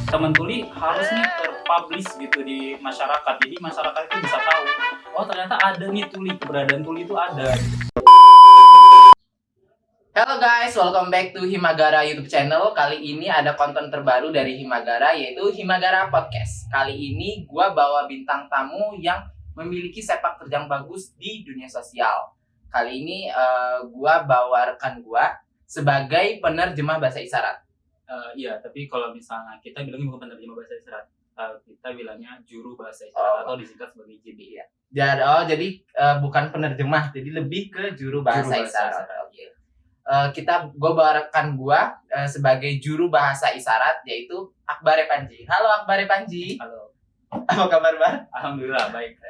teman tuli harus nih terpublish gitu di masyarakat. Jadi masyarakat itu bisa tahu, oh ternyata ada nih tuli, keberadaan tuli itu ada. Halo guys, welcome back to Himagara YouTube channel. Kali ini ada konten terbaru dari Himagara, yaitu Himagara Podcast. Kali ini gua bawa bintang tamu yang memiliki sepak terjang bagus di dunia sosial. Kali ini gua bawa rekan gua sebagai penerjemah bahasa isyarat. Iya, tapi kalau misalnya kita bilangnya bukan penerjemah bahasa isyarat, kita bilangnya juru bahasa isyarat atau disingkat sebagai JB. Iya. Jadi bukan penerjemah, jadi lebih ke juru bahasa isyarat. Oke. Gue bawa rekan gue sebagai juru bahasa isyarat, yaitu Akbar Panji. Halo Akbar Panji. Halo. Apa kabar, Bar? Alhamdulillah baik.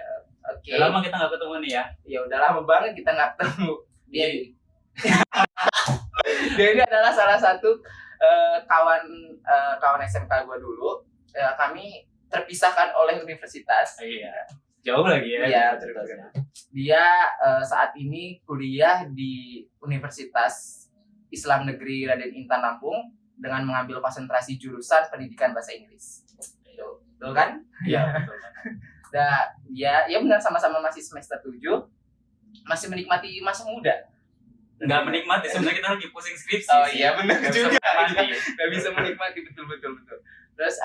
Oke. Udah lama kita nggak ketemu nih ya. Ya udah lama banget kita nggak ketemu. Dia ini adalah salah satu kawan SMK gue dulu. Kami terpisahkan oleh universitas. Iya. Jauh lagi ya. Iya, betul. Dia saat ini kuliah di Universitas Islam Negeri Raden Intan Lampung dengan mengambil konsentrasi jurusan pendidikan bahasa Inggris. Betul kan? Iya, betul. Dia benar sama-sama masih semester 7, masih menikmati masa muda. Nggak menikmati, sebenarnya kita lagi pusing skripsi. Oh iya, benar Nggak bisa juga. menikmati. Nggak bisa menikmati, betul. Terus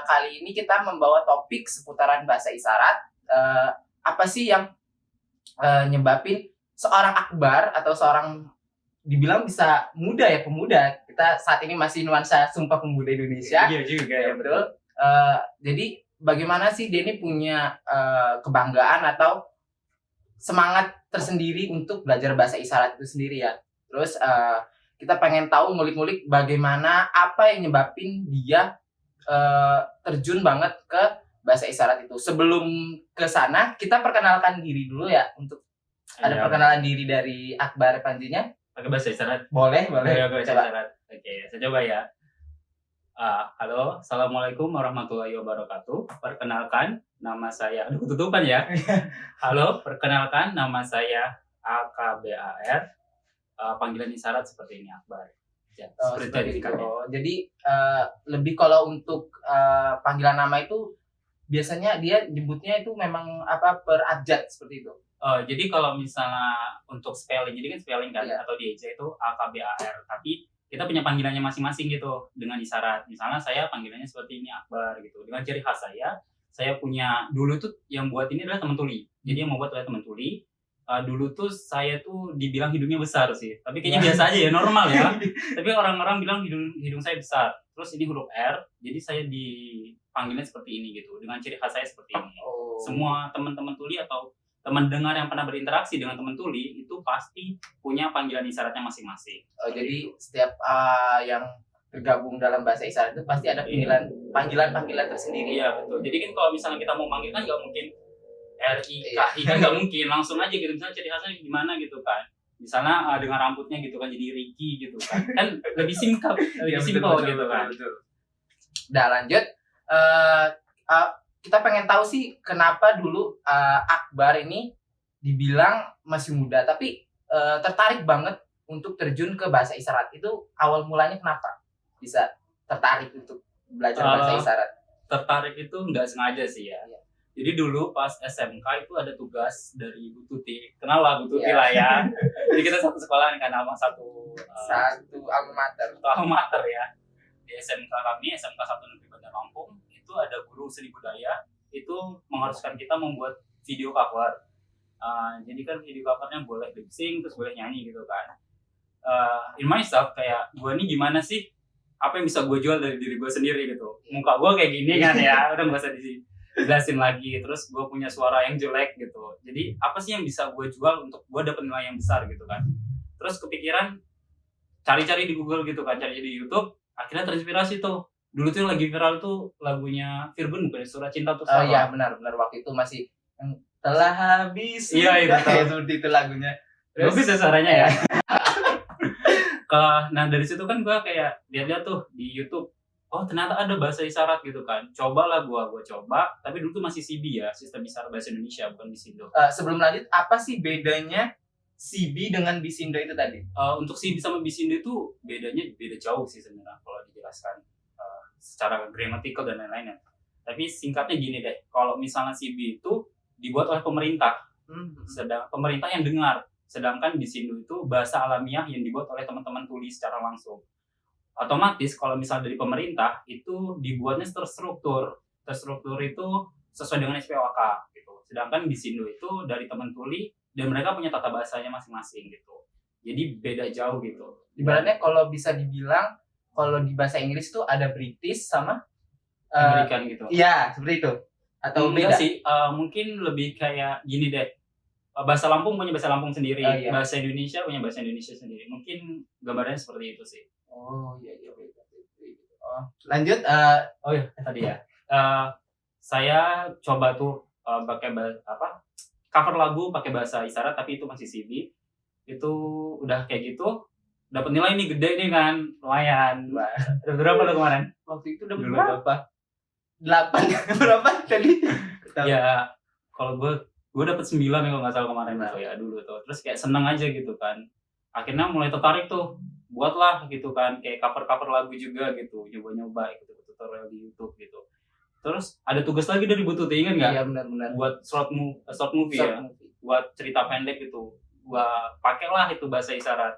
kali ini kita membawa topik seputaran bahasa isyarat. Apa sih yang nyebabin seorang Akbar atau seorang dibilang bisa pemuda, kita saat ini masih nuansa Sumpah Pemuda Indonesia. Iya juga ya, betul. Jadi bagaimana sih dia ini punya kebanggaan atau semangat tersendiri untuk belajar bahasa isyarat itu sendiri ya. Terus kita pengen tahu, ngulik-ngulik bagaimana, apa yang nyebabin dia terjun banget ke bahasa isyarat itu. Sebelum ke sana, kita perkenalkan diri dulu ya, untuk ada perkenalan diri dari Akbar Panjinya. Pakai bahasa isyarat. Boleh. Pakai bahasa isyarat. Oke, saya coba ya. Halo, assalamualaikum warahmatullahi wabarakatuh. Perkenalkan, nama saya. Aduh, ketutupan ya. Halo, perkenalkan, nama saya AKBAR. Panggilan isyarat seperti ini, Akbar. Ya, seperti itu. Jadi lebih kalau untuk panggilan nama itu biasanya dia nyebutnya itu memang per abjad seperti itu. Jadi kalau misalnya untuk spelling, jadi kan spelling kan, Iya. atau di eja itu AKBAR. Tapi kita punya panggilannya masing-masing gitu dengan isyarat. Misalnya saya panggilannya seperti ini, Akbar gitu. Dengan ciri khas saya punya dulu tuh yang buat ini adalah teman tuli. Jadi yang membuat adalah teman tuli. Dulu tuh saya tuh dibilang hidungnya besar sih. Tapi kayaknya biasa aja ya, normal ya. Tapi orang-orang bilang hidung saya besar. Terus ini huruf R, jadi saya dipanggilnya seperti ini gitu. Dengan ciri khas saya seperti ini. Semua teman-teman tuli atau teman dengar yang pernah berinteraksi dengan teman tuli itu pasti punya panggilan isyaratnya masing-masing. Jadi setiap yang tergabung dalam bahasa isyarat itu pasti ada panggilan tersendiri. Iya betul. Jadi kan kalau misalnya kita mau manggil kan nggak mungkin RIKI kan nggak mungkin langsung aja gitu. Misalnya ciri khasnya gimana gitu kan. Misalnya dengan rambutnya gitu kan jadi Ricky gitu kan. Kan lebih singkat, lebih simpel gitu kan. Betul. Udah lanjut. Kita pengen tahu sih kenapa dulu Akbar ini dibilang masih muda tapi tertarik banget untuk terjun ke bahasa isyarat. Itu awal mulanya kenapa bisa tertarik untuk belajar bahasa isyarat? Tertarik itu nggak sengaja sih ya. Iya. Jadi dulu pas SMK itu ada tugas dari Bu Tuti. Kenal lah Bu Tuti lah ya. Jadi kita satu sekolah kan, sama satu alma mater ya. Di SMK kami, SMK 1 Negeri Bandar Lampung, itu ada guru seni budaya, itu mengharuskan kita membuat video cover. Jadi kan video covernya boleh lip sync, terus boleh nyanyi gitu kan. In myself, kayak gue nih gimana sih? Apa yang bisa gue jual dari diri gue sendiri gitu. Muka gue kayak gini kan ya, udah gak usah dijelasin lagi. Terus gue punya suara yang jelek gitu. Jadi apa sih yang bisa gue jual untuk gue dapet nilai yang besar gitu kan. Terus kepikiran cari-cari di Google gitu kan, cari di YouTube. Akhirnya terinspirasi tuh. Dulu tuh yang lagi viral tuh lagunya Virgun bukan, Surat Cinta Untuk Selalu. Oh iya benar waktu itu masih yang telah habis. Iya itu. Seperti itu lagunya. Bagus ya suaranya ya. Nah dari situ kan gue kayak lihat-lihat tuh di YouTube. Oh ternyata ada bahasa isyarat gitu kan. Cobalah gue coba. Tapi dulu tuh masih CB ya, Sistem Isyarat Bahasa Indonesia, bukan Bisindo. Sebelum lanjut, apa sih bedanya CB dengan Bisindo itu tadi? Untuk CB sama Bisindo itu beda jauh sih sebenarnya kalau dijelaskan. secara grammatical dan lain-lain ya. Tapi singkatnya gini deh, kalau misalnya CB itu dibuat oleh pemerintah, sedang pemerintah yang dengar, sedangkan di Sindo itu bahasa alamiah yang dibuat oleh teman-teman tuli secara langsung. Otomatis kalau misalnya dari pemerintah itu dibuatnya terstruktur itu sesuai dengan SPOK gitu. Sedangkan di Sindo itu dari teman tuli dan mereka punya tata bahasanya masing-masing gitu. Jadi beda jauh gitu. Ibaratnya kalau bisa dibilang kalau di bahasa Inggris tuh ada British sama American gitu. Iya, seperti itu. Atau Enggak beda? sih, mungkin lebih kayak gini deh. Bahasa Lampung punya bahasa Lampung sendiri, Oh, iya. bahasa Indonesia punya bahasa Indonesia sendiri. Mungkin gambarnya seperti itu sih. Oh iya beda. Oh, lanjut. Oh iya, tadi ya. Saya coba tuh pakai cover lagu pakai bahasa isyarat tapi itu masih CB. Itu udah kayak gitu, dapat nilai nih gede nih kan, lumayan. Udah berapa lo kemarin? Waktu itu udah Dulu berapa? 8 berapa tadi? Ya, kalau gue dapet 9 ya kalau nggak salah kemarin tuh ya dulu tuh. Terus kayak seneng aja gitu kan. Akhirnya mulai tertarik tuh, buatlah gitu kan, kayak cover lagu juga gitu, nyoba-nyoba ikut tutorial di YouTube gitu. Terus ada tugas lagi dari Bu Tuti, ingat nggak? Iya benar-benar. Buat short movie ya, buat cerita pendek gitu. Gua pakailah itu bahasa isyarat.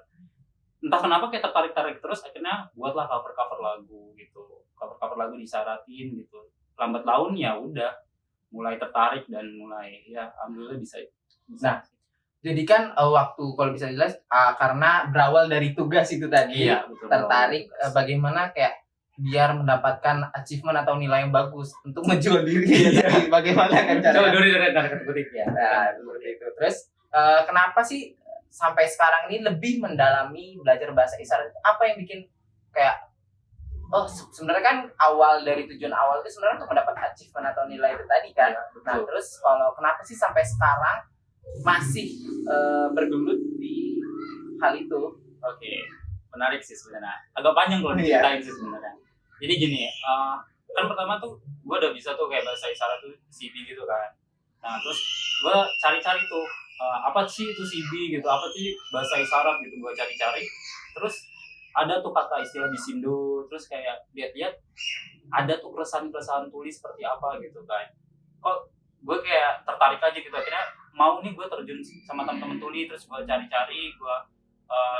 Entah kenapa kayak tertarik terus, akhirnya buatlah cover lagu gitu. Cover lagu disyaratin gitu. Lambat laun ya udah mulai tertarik dan mulai ya alhamdulillah bisa. Nah, jadi kan waktu kalau bisa jelas karena berawal dari tugas itu tadi, Iya, betul, tertarik bagaimana kayak biar mendapatkan achievement atau nilai yang bagus untuk menjual diri. Iya. Bagaimana kan caranya? Dari ketik ya. Nah, seperti itu. Terus kenapa sih sampai sekarang ini lebih mendalami belajar bahasa isyarat? Apa yang bikin kayak sebenarnya kan tujuan awal itu sebenarnya untuk mendapat achievement atau nilai itu tadi kan. Ya, nah, terus kalau kenapa sih sampai sekarang masih bergelut di hal itu? Oke, menarik sih sebenarnya. Agak panjang kalau diceritain sih sebenarnya. Jadi gini, kan pertama tuh gue udah bisa tuh kayak bahasa isyarat tuh CB gitu kan. Nah terus gue cari-cari tuh apa sih itu CB gitu, apa sih bahasa isyarat gitu, gue cari-cari. Terus ada tuh kata istilah di Sindo, terus kayak lihat-lihat ada tuh keresahan tulis seperti apa gitu kan. Kok gue kayak tertarik aja gitu, akhirnya mau nih gue terjun sama teman-teman tuli, terus gue cari-cari, gue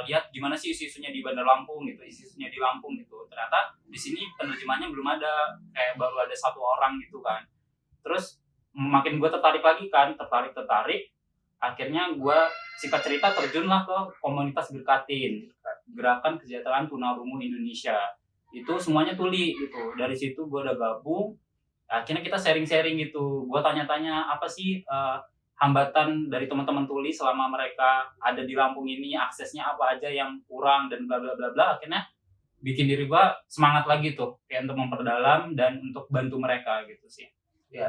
lihat gimana sih isu-isunya di Bandar Lampung gitu, isu-isunya di Lampung gitu. Ternyata di sini penerjemahnya belum ada, kayak baru ada 1 orang gitu kan. Terus makin gue tertarik lagi kan, tertarik. Akhirnya gue singkat cerita terjunlah ke komunitas Gerkatin, Gerakan Kesejahteraan Tunarungu Indonesia. Itu semuanya tuli gitu. Dari situ gue udah gabung. Akhirnya kita sharing-sharing gitu. Gue tanya-tanya apa sih hambatan dari teman-teman tuli selama mereka ada di Lampung ini, aksesnya apa aja yang kurang dan bla bla bla bla. Akhirnya bikin diri gue semangat lagi tuh kayak untuk memperdalam dan untuk bantu mereka gitu sih. Ya.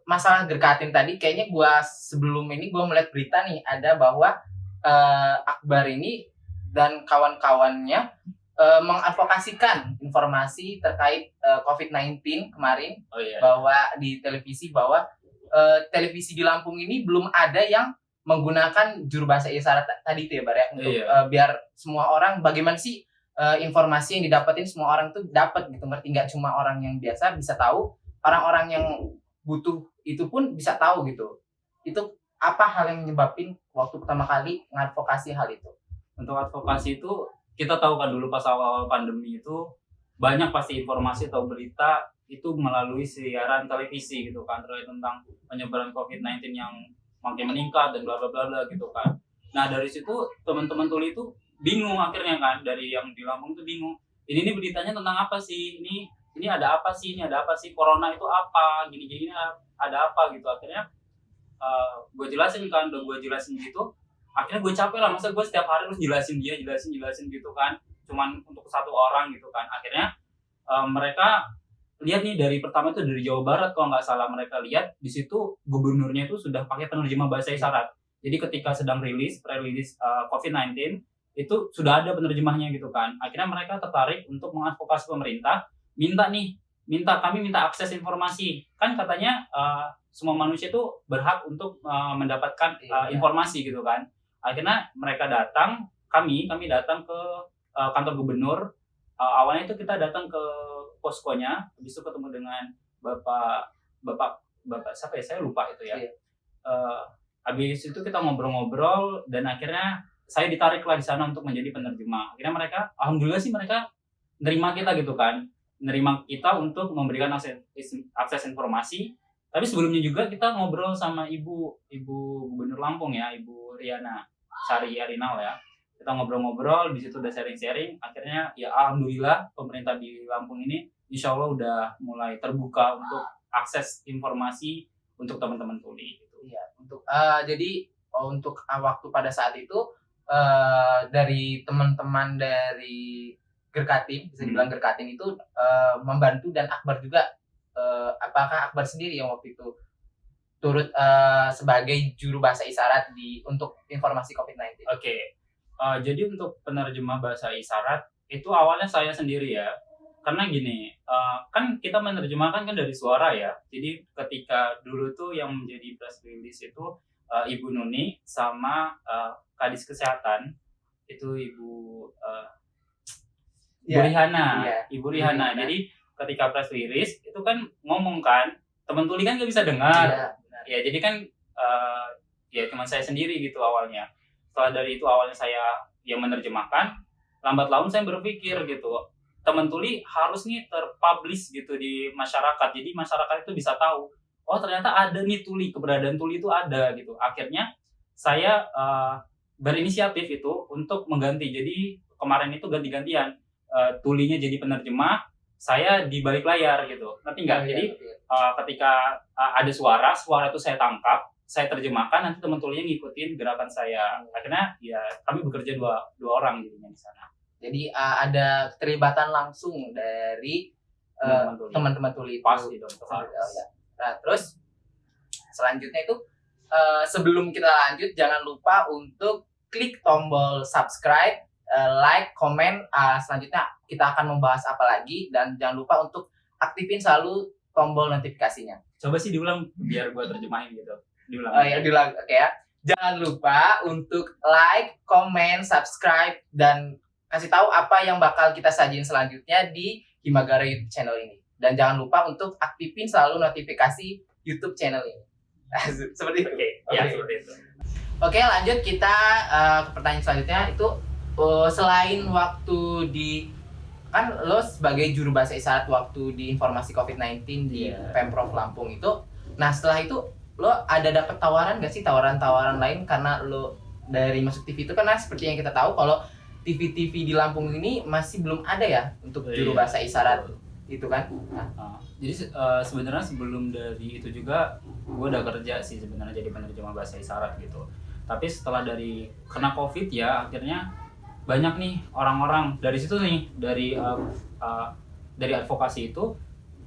Masalah Gerkatin tadi kayaknya sebelum ini gue melihat berita nih ada bahwa Akbar ini dan kawan-kawannya mengadvokasikan informasi terkait COVID-19 kemarin. Bahwa di televisi bahwa televisi di Lampung ini belum ada yang menggunakan juru bahasa isyarat tadi itu ya Bar ya, untuk biar semua orang bagaimana sih informasi yang didapetin semua orang tuh dapat gitu, ngerti, nggak cuma orang yang biasa bisa tahu, orang-orang yang butuh itu pun bisa tahu gitu. Itu apa hal yang nyebabin waktu pertama kali ngadvokasi hal itu? Untuk advokasi itu kita tahu kan dulu pas awal pandemi itu banyak pasti informasi atau berita itu melalui siaran televisi gitu kan, terkait tentang penyebaran COVID-19 yang makin meningkat dan bla bla bla bla gitu kan. Nah dari situ teman-teman tuli itu bingung akhirnya kan, dari yang di Lampung tuh bingung. Ini beritanya tentang apa sih? Ini ada apa sih? Ini ada apa sih? Corona itu apa? Gini-gini ada apa gitu. Akhirnya gue jelasin kan, udah gue jelasin gitu. Akhirnya gue capek lah, masa gue setiap hari harus jelasin gitu kan. Cuman untuk 1 orang gitu kan. Akhirnya mereka lihat nih dari pertama itu dari Jawa Barat kalau nggak salah, mereka lihat di situ gubernurnya itu sudah pakai penerjemah bahasa isyarat. Jadi ketika sedang pre-release COVID-19 itu sudah ada penerjemahnya gitu kan. Akhirnya mereka tertarik untuk mengadvokasi pemerintah, kami minta akses informasi. Kan katanya semua manusia itu berhak untuk mendapatkan informasi gitu kan. Akhirnya mereka datang, kami datang ke kantor gubernur, awalnya itu kita datang ke poskonya, habis itu ketemu dengan bapak bapak bapak siapa ya, saya lupa itu ya. Iya. Habis itu kita ngobrol-ngobrol dan akhirnya saya ditariklah di sana untuk menjadi penerjemah. Akhirnya mereka, alhamdulillah sih mereka nerima kita gitu kan, nerima kita untuk memberikan akses informasi. Tapi sebelumnya juga kita ngobrol sama ibu gubernur Lampung ya, Ibu Riana Sari Arinal ya. Kita ngobrol-ngobrol, di situ udah sharing-sharing. Akhirnya ya alhamdulillah pemerintah di Lampung ini insya Allah udah mulai terbuka untuk akses informasi untuk teman-teman tuli. Gitu. Iya, jadi untuk waktu pada saat itu dari teman-teman dari Gerkatin, bisa dibilang Gerkatin itu membantu, dan Akbar juga, apakah Akbar sendiri yang waktu itu turut sebagai juru bahasa isyarat untuk informasi COVID-19? Oke. Jadi untuk penerjemah bahasa isyarat itu awalnya saya sendiri ya. Karena gini, kan kita menerjemahkan kan dari suara ya. Jadi ketika dulu tuh yang menjadi press release itu Ibu Nuni sama Kadis Kesehatan, itu Ibu Rihana. Iya. Ibu Rihana. Jadi ketika press release itu kan ngomong kan, teman tuli kan nggak bisa dengar. Iya, Ya jadi kan ya cuma saya sendiri gitu awalnya. Setelah dari itu awalnya saya yang menerjemahkan, lambat laun saya berpikir gitu, teman tuli harus nih terpublish gitu di masyarakat. Jadi masyarakat itu bisa tahu, oh ternyata ada nih tuli, keberadaan tuli itu ada gitu. Akhirnya saya berinisiatif itu untuk mengganti. Jadi kemarin itu ganti-gantian, tulinya jadi penerjemah, saya di balik layar gitu. Ngerti nggak? Jadi ketika ada suara itu saya tangkap, saya terjemahkan, nanti teman tulinya ngikutin gerakan saya. Akhirnya ya kami bekerja dua orang jadinya di sana. Jadi ada keterlibatan langsung dari teman-teman tuli itu. Pasti dong. Ya. Nah, terus selanjutnya itu sebelum kita lanjut, jangan lupa untuk klik tombol subscribe, like, komen. Selanjutnya kita akan membahas apa lagi, dan jangan lupa untuk aktifin selalu tombol notifikasinya. Coba sih diulang biar gua terjemahin gitu. Diulang. Diulang. Oke ya. Jangan lupa untuk like, komen, subscribe, dan kasih tahu apa yang bakal kita sajiin selanjutnya di Himagara YouTube channel ini. Dan jangan lupa untuk aktifin selalu notifikasi YouTube channel ini. Seperti itu. Ya, seperti itu. Oke, lanjut kita ke pertanyaan selanjutnya. Itu selain waktu kan lo sebagai juru bahasa isyarat waktu di informasi COVID-19 di Pemprov Lampung itu. Nah, setelah itu lo ada dapat tawaran gak sih, tawaran lain, karena lo dari masuk TV itu, karena seperti yang kita tahu kalau TV-TV di Lampung ini masih belum ada ya untuk juru bahasa isyarat itu kan. Jadi sebenarnya sebelum dari itu juga gue udah kerja sih sebenarnya jadi penerjemah bahasa isyarat gitu. Tapi setelah kena COVID ya, akhirnya banyak nih orang-orang dari situ nih, dari advokasi itu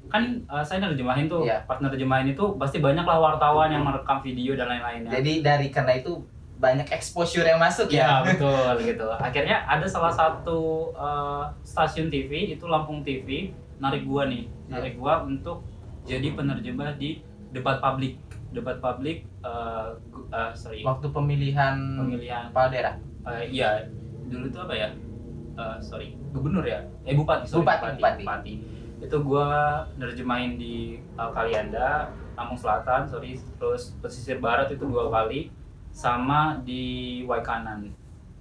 kan saya nerjemahin tuh. Pas nerjemahin itu pasti banyak lah wartawan yang merekam video dan lain-lainnya. Jadi karena itu banyak exposure yang masuk ya. Betul gitu. Akhirnya ada salah satu stasiun TV itu Lampung TV narik gua untuk jadi penerjemah di debat publik waktu pemilihan kepala daerah. Iya, dulu itu apa ya? Gubernur ya? Bupati. Itu gua nerjemahin di Kalianda, Lampung Selatan, terus pesisir barat itu 2 kali, sama di Waikanan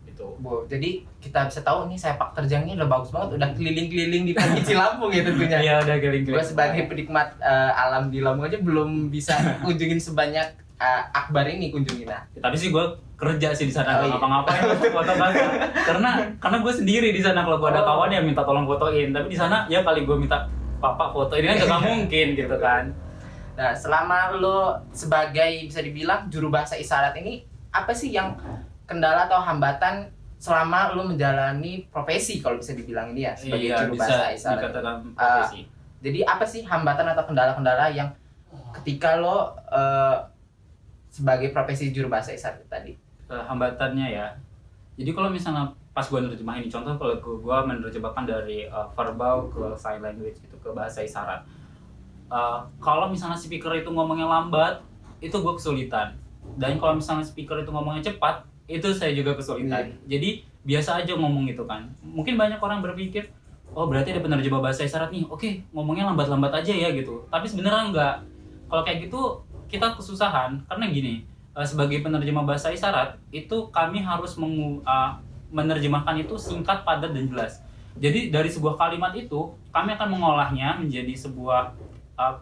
itu. Jadi kita bisa tahu nih sepak terjangnya udah bagus banget, udah keliling-keliling di provinsi Lampung ya tentunya. Iya, udah keliling-keliling. Gua sebagai penikmat alam di Lampung aja belum bisa kunjungin sebanyak Akbar ini kunjungin. Tapi sih gua kerja sih di sana, nggak ngapa-ngapain foto banget. Karena gue sendiri di sana, kalau gue ada kawan yang minta tolong fotoin, tapi di sana ya kali gue minta papa foto, ini kan nggak mungkin gitu kan. Nah, selama lo sebagai bisa dibilang juru bahasa isyarat ini, apa sih yang kendala atau hambatan selama lo menjalani profesi, kalau bisa dibilang ini ya, sebagai juru bahasa isyarat? Dikatakan profesi. Jadi apa sih hambatan atau kendala-kendala yang ketika lo sebagai profesi juru bahasa isyarat tadi? Hambatannya ya, jadi kalau misalnya pas gue nerjemahin, contoh kalau gue menerjemahkan dari verbal ke sign language gitu, ke bahasa isyarat, kalau misalnya speaker itu ngomongnya lambat, itu gue kesulitan. Dan kalau misalnya speaker itu ngomongnya cepat, itu saya juga kesulitan. Jadi biasa aja ngomong gitu kan. Mungkin banyak orang berpikir, oh berarti ada penerjemah bahasa isyarat nih, oke ngomongnya lambat-lambat aja ya gitu. Tapi sebenarnya enggak. Kalau kayak gitu kita kesusahan karena gini, sebagai penerjemah bahasa isyarat itu kami harus menerjemahkan itu singkat, padat dan jelas. Jadi dari sebuah kalimat itu kami akan mengolahnya menjadi sebuah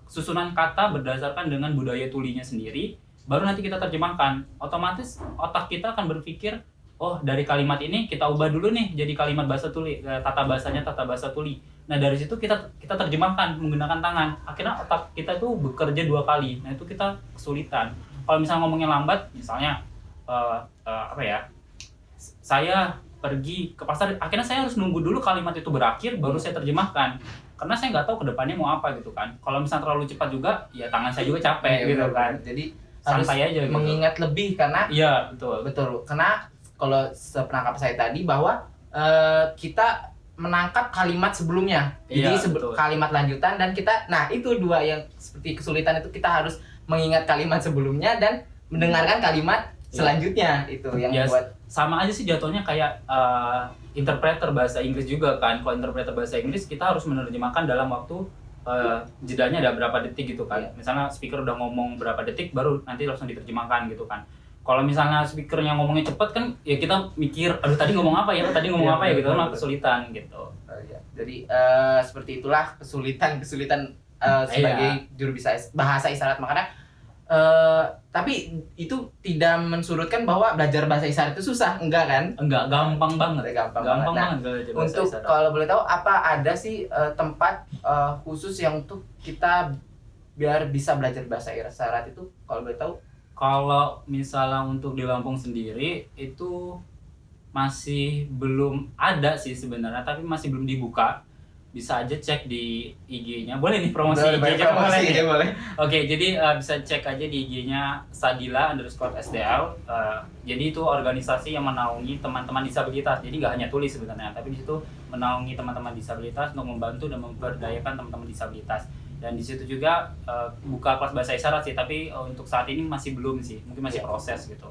susunan kata berdasarkan dengan budaya tulinya sendiri, baru nanti kita terjemahkan. Otomatis otak kita akan berpikir, oh dari kalimat ini kita ubah dulu nih jadi kalimat bahasa tuli, tata bahasanya tata bahasa tuli. Nah dari situ kita terjemahkan menggunakan tangan. Akhirnya otak kita tuh bekerja 2 kali. Nah itu kita kesulitan. Kalau misalnya ngomongnya lambat, misalnya apa ya? Saya pergi ke pasar, akhirnya saya harus nunggu dulu kalimat itu berakhir baru saya terjemahkan. Karena saya nggak tahu kedepannya mau apa gitu kan. Kalau misalnya terlalu cepat juga, ya tangan saya juga capek gitu kan. Jadi harus santai aja gitu. Mengingat lebih karena iya betul. Karena kalau sepenangkap saya tadi bahwa kita menangkap kalimat sebelumnya, jadi kalimat lanjutan dan kita, nah itu dua yang seperti kesulitan itu, kita harus mengingat kalimat sebelumnya dan mendengarkan kalimat selanjutnya itu yang membuat sama aja sih jatuhnya kayak interpreter bahasa Inggris juga kan. Kalau interpreter bahasa Inggris kita harus menerjemahkan dalam waktu jedanya ada berapa detik gitu kan. Misalnya speaker udah ngomong berapa detik baru nanti langsung diterjemahkan gitu kan. Kalau misalnya speakernya ngomongnya cepet kan ya kita mikir aduh tadi ngomong apa ya gitu kan, kesulitan gitu. Jadi seperti itulah kesulitan sebagai juru bahasa isyarat. Makanya tapi itu tidak mensurutkan bahwa belajar bahasa isyarat itu susah, enggak kan? Enggak, gampang banget. Gampang banget belajar bahasa isyarat. Untuk kalau boleh tahu apa ada sih tempat khusus yang untuk kita biar bisa belajar bahasa isyarat itu, kalau boleh tahu? Kalau misalnya untuk di Lampung sendiri itu masih belum ada sih sebenarnya, tapi masih belum dibuka. Bisa aja cek di IG-nya. Boleh nih promosi IG-nya boleh. Oke, jadi bisa cek aja di IG-nya sadila_sdl. Jadi itu organisasi yang menaungi teman-teman disabilitas. Jadi nggak hanya tulis sebenarnya, tapi di situ menaungi teman-teman disabilitas untuk membantu dan memberdayakan teman-teman disabilitas. Dan di situ juga buka kelas bahasa isyarat sih, tapi untuk saat ini masih belum sih, mungkin masih proses gitu.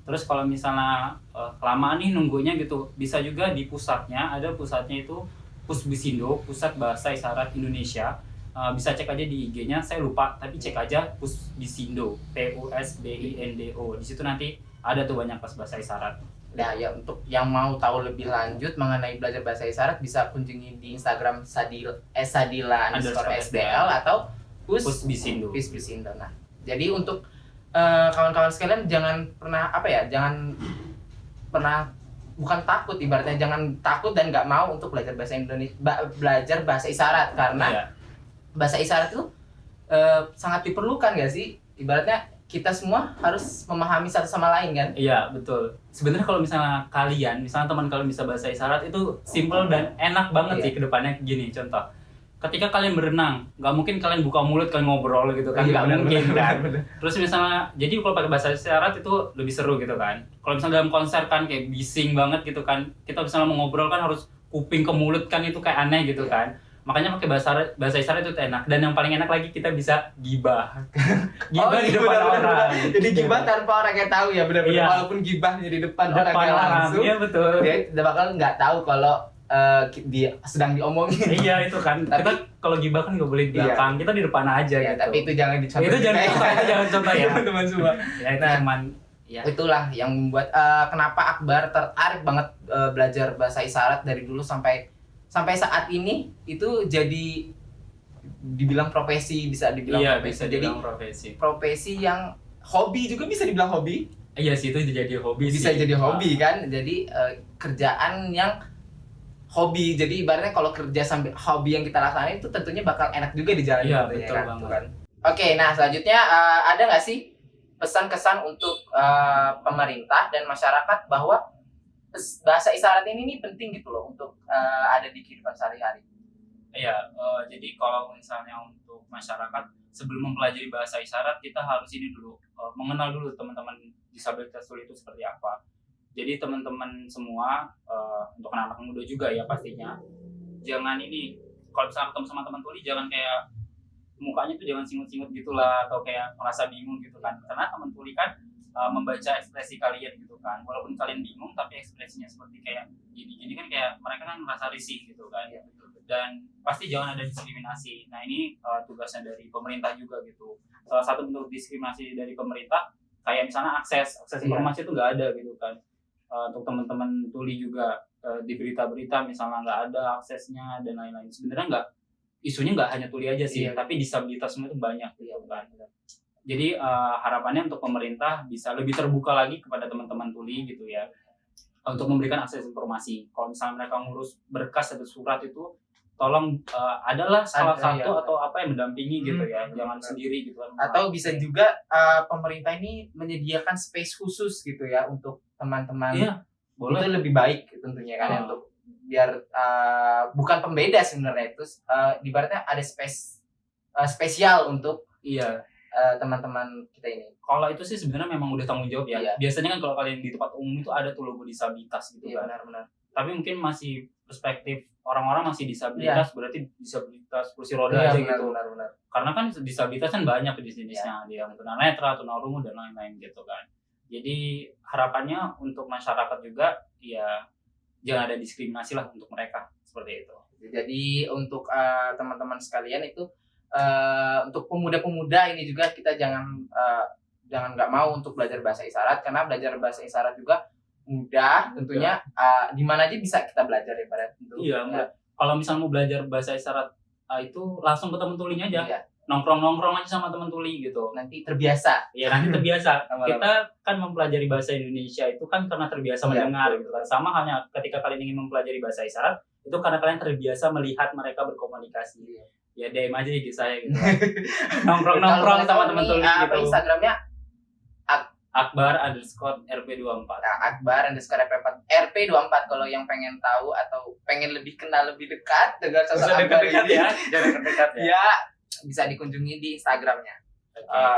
Terus kalau misalnya kelamaan nih nunggunya gitu, bisa juga di pusatnya, ada pusatnya itu Pusbisindo, Pusat Bahasa Isyarat Indonesia. Bisa cek aja di IG-nya, saya lupa, tapi cek aja Pusbisindo, PUSBINDO. Di situ nanti ada tuh banyak kelas bahasa isyarat. Nah, ya untuk yang mau tahu lebih lanjut mengenai belajar bahasa isyarat bisa kunjungi di Instagram sadila_sdl atau Pusbisindo. Nah, jadi untuk kawan-kawan sekalian jangan pernah bukan takut, ibaratnya jangan takut dan nggak mau untuk belajar bahasa Indonesia, belajar bahasa isyarat, karena bahasa isyarat itu sangat diperlukan nggak sih? Ibaratnya kita semua harus memahami satu sama lain kan? Iya betul. Sebenarnya kalau misalnya teman kalian bisa bahasa isyarat itu simple dan enak banget sih kedepannya. Gini contoh, ketika kalian berenang, nggak mungkin kalian buka mulut kalian ngobrol gitu kan, nggak mungkin kan. Terus misalnya, jadi kalau pakai bahasa isyarat itu lebih seru gitu kan. Kalau misalnya dalam konser kan kayak bising banget gitu kan, kita misalnya mau ngobrol kan harus kuping ke mulut kan, itu kayak aneh gitu kan. Makanya pakai bahasa isyarat itu enak. Dan yang paling enak lagi kita bisa gibah. Gibah di depan orang. Jadi gibah tanpa orang yang tahu ya, benar-benar. Walaupun gibah di depan orang yang langsung, iya betul. Dia tidak bakal nggak tahu kalau dia sedang diomongin. Iya itu kan. Kita kalau gibah kan nggak boleh di belakang, kita di depan aja gitu. Tapi itu jangan dicontoh. Itu jangan contoh ya teman-teman semua. Ya itu cuman itulah yang membuat kenapa Akbar tertarik banget belajar bahasa isyarat dari dulu sampai saat ini itu jadi dibilang profesi, bisa dibilang profesi. Bisa dibilang profesi yang hobi juga, bisa dibilang hobi. Iya sih, itu jadi hobi. Bisa jadi hobi kan. Jadi kerjaan yang hobi. Jadi ibaratnya kalau kerja sambil hobi yang kita laksanain itu tentunya bakal enak juga di jalan. Iya, betul kan? Banget. Oke, nah selanjutnya ada nggak sih pesan-kesan untuk pemerintah dan masyarakat bahwa bahasa isyarat ini penting gitu loh untuk ada di kehidupan sehari-hari? Iya, jadi kalau misalnya untuk masyarakat sebelum mempelajari bahasa isyarat kita harus ini dulu mengenal dulu teman-teman disabilitas tuli itu seperti apa. Jadi teman-teman semua untuk anak-anak muda juga ya pastinya, jangan ini kalau misalnya ketemu sama teman tuli jangan kayak mukanya tuh jangan singut-singut gitulah atau kayak merasa bingung gitu kan, karena teman tuli kan membaca ekspresi kalian gitu kan, walaupun kalian bingung tapi ekspresinya seperti kayak gini-gini kan, kayak mereka kan merasa risih gitu kan. Ya, betul. dan pasti jangan ada diskriminasi. Nah ini tugasnya dari pemerintah juga gitu. Salah satu bentuk diskriminasi dari pemerintah kayak misalnya akses informasi itu nggak ada gitu kan. Untuk teman-teman tuli juga di berita-berita misalnya nggak ada aksesnya dan lain-lain. Sebenarnya isunya nggak hanya tuli aja sih, tapi disabilitas semua itu banyak gitu kan. Jadi harapannya untuk pemerintah bisa lebih terbuka lagi kepada teman-teman tuli gitu ya, untuk memberikan akses informasi. Kalau misalnya mereka ngurus berkas atau surat itu, tolong adalah salah satu atau apa yang mendampingi gitu ya, jangan sendiri gitu kan. Atau bisa juga pemerintah ini menyediakan space khusus gitu ya untuk teman-teman. Iya, boleh. Itu lebih baik tentunya kan untuk biar bukan pembeda sebenarnya itu ibaratnya ada space spesial untuk teman-teman kita ini. Kalau itu sih sebenarnya memang udah tanggung jawab ya. Iya. Biasanya kan kalau kalian di tempat umum itu ada tuh logo disabilitas gitu Iya, kan. benar-benar. Tapi mungkin masih perspektif orang-orang masih disabilitas, berarti disabilitas kursi roda aja gitu. Benar. Karena kan disabilitas kan banyak jenisnya, ada yang tunanetra, tunarungu dan lain-lain gitu kan. Jadi harapannya untuk masyarakat juga ya jangan ada diskriminasi lah untuk mereka seperti itu. Jadi untuk teman-teman sekalian itu untuk pemuda-pemuda ini juga kita jangan nggak mau untuk belajar bahasa isyarat, karena belajar bahasa isyarat juga mudah tentunya. Di mana aja bisa kita belajar ya pada tentu. Iya. Kalau misalnya mau belajar bahasa isyarat itu langsung ke teman tulinya aja. Iya. Nongkrong aja sama teman tuli gitu. Nanti terbiasa. Iya, nanti terbiasa. Kita kan mempelajari bahasa Indonesia itu kan karena terbiasa mendengar gitu kan. Sama halnya ketika kalian ingin mempelajari bahasa isyarat itu karena kalian terbiasa melihat mereka berkomunikasi. Ya DM aja di saya gitu. Nongkrong sama teman tuli gitu. Instagramnya Akbar_RP24. Akbar_RP24 kalau yang pengen tahu atau pengen lebih kenal lebih dekat dengan sosok Akbar ini. Ya, jangan dekat ya. Ya, bisa dikunjungi di Instagramnya.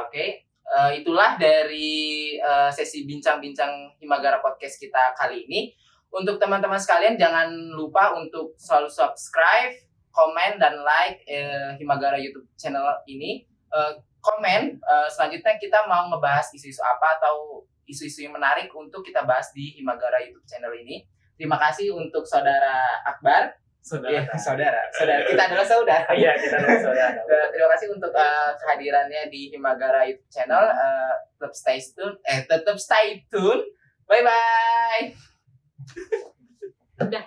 Oke. Itulah dari sesi bincang-bincang Himagara Podcast kita kali ini. Untuk teman-teman sekalian jangan lupa untuk selalu subscribe, komen dan like Himagara YouTube channel ini. Komen selanjutnya kita mau ngebahas isu-isu apa atau isu-isu yang menarik untuk kita bahas di Himagara YouTube channel ini. Terima kasih untuk saudara Akbar. Saudara. Kita adalah saudara. Iya, kita adalah saudara. Terima kasih untuk kehadirannya di Himagara YouTube channel. Tetap stay tune. Bye bye. Udah.